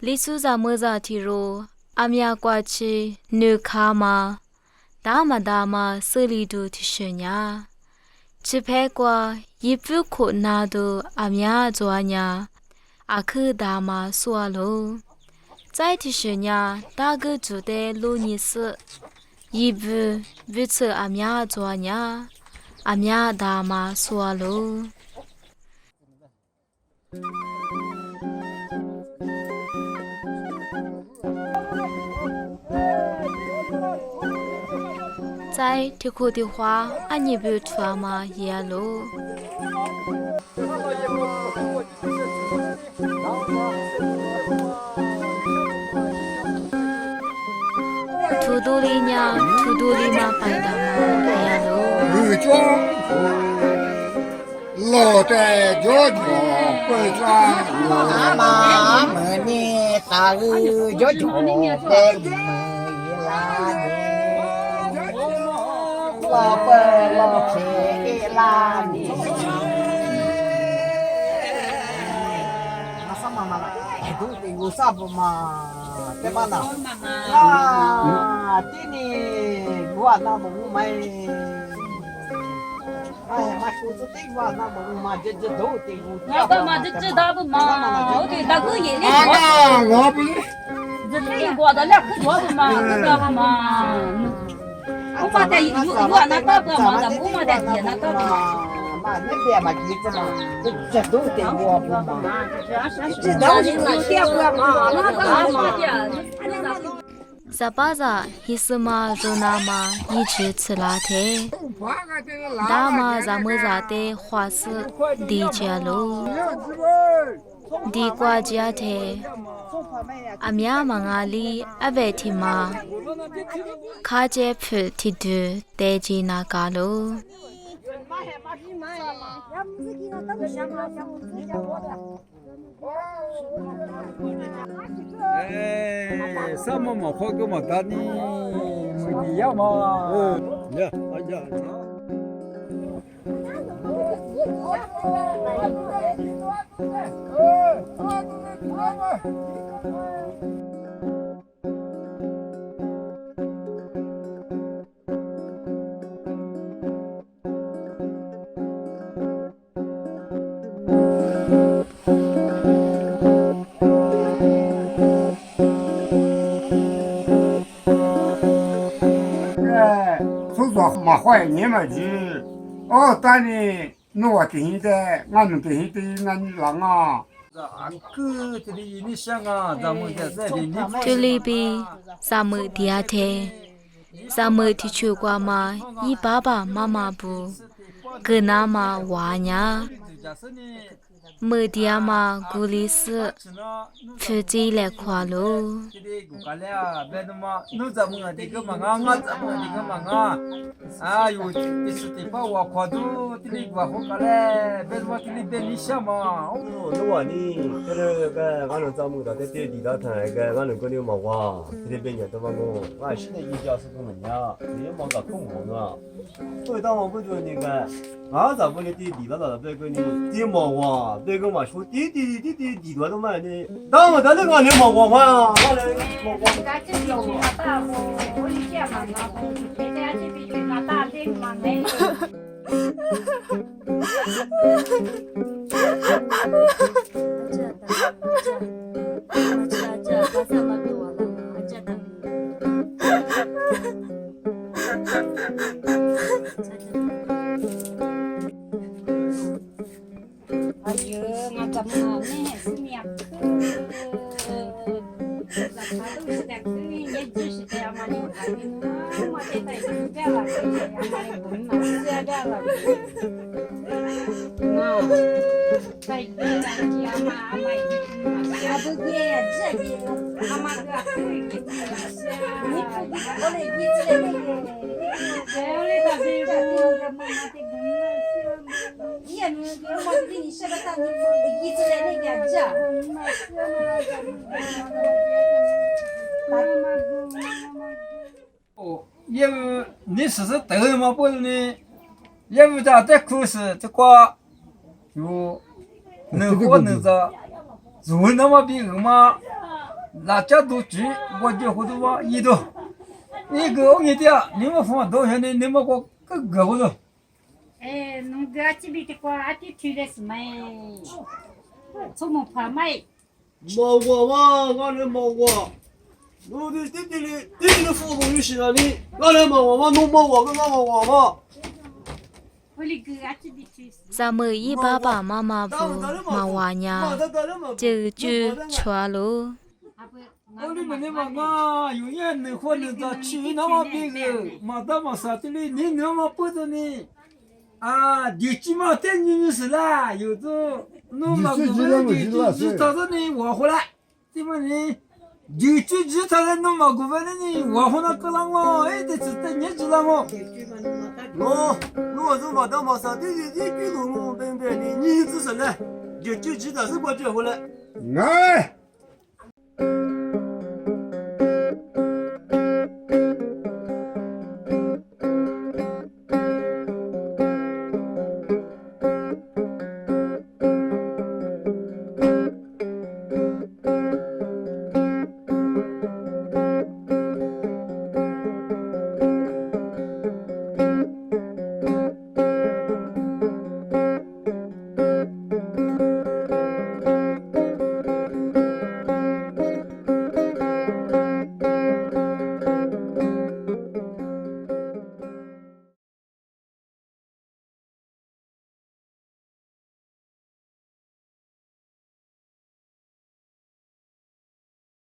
李苏萨莫扎提罗，阿米亚瓜奇努卡玛，达玛瑟里杜提什呀，只拍过一部可拿到阿米亚做呀，阿克达玛苏阿罗，在提什呀，大个住的罗尼斯，一部不测阿米亚做呀，阿米亚达玛苏阿罗。在天空的花，俺也不穿嘛耶喽。土豆里呀，土豆里嘛白的嘛耶喽。老在家中会穿阿妈们呢，大儿家中的没拉呢，老伯老太拉呢。那什么嘛？哎，都得有啥不嘛？对吧？那啊，这呢，我那不买。哎呀，妈说这对话，那么嘛，这都得有。那个嘛，这大不嘛，我对大哥眼里我不这对过的两可多不嘛，这个不嘛。我嘛在有那大个嘛，咱我嘛在也那大个嘛。嘛，那边嘛，地子嘛，这都得我不嘛。这都是我爹不嘛，那个嘛。萨巴扎伊斯玛罗纳玛一直吃拉特，达玛扎莫扎的花式迪加罗，迪瓜加特，阿米亚玛阿里阿贝提玛，卡杰普提杜德吉纳嘎罗。哎，什么嘛，好个嘛，打你没呀嘛？呀，哎呀，嘛坏你们去，但你我听的，俺们听的，那你啷啊？哥，这里你想啊，咱们在这里你。这里边萨摩迪亚特，萨摩提出过嘛，伊爸爸妈妈不，跟那嘛娃呀。莫迪亚玛古里斯，出自来夸喽。啊，有这是地方我夸都，这里我好个嘞，别说这里别你想嘛。那我呢，这个俺们招募的，这地道上个俺们过年嘛哇，这里边人都问我，俺现在一家是个人呀，你忙个空忙啊，所以当我不就那个，俺咱们的地道上这个呢，地忙哇，这个嘛说地道都买的，当我在那个人忙哇哇，俺来忙哇。业务你试试头嘛，不是呢？业务家在苦是这个有能活能着，如那么比人嘛，哪家都去，我就糊涂吧，一头。你给我一点，你们放多少呢？你们个糊涂。哎，侬个这边的瓜阿弟推的是没？怎么怕没？毛瓜嘛，俺那毛瓜，我的弟弟的父母有些哪里？俺那毛瓜嘛，弄毛瓜跟俺毛瓜嘛。我那个阿这边推是。 ဇာမီဘာဘာမမဘူးမဝညာကျေကျူချွာလို 我你们嘛嘛，有人能活能到去那么别个，嘛到嘛啥的哩，你那么不的呢？啊，有几毛钱你是啦，有的弄嘛个就到这里我回来，对么呢？就他在弄嘛个回来呢，我回来个啷个？哎，这是等你知道么？我是嘛到嘛啥的，你弄弄笨笨的，你只是呢，就知道是我这回来。哎。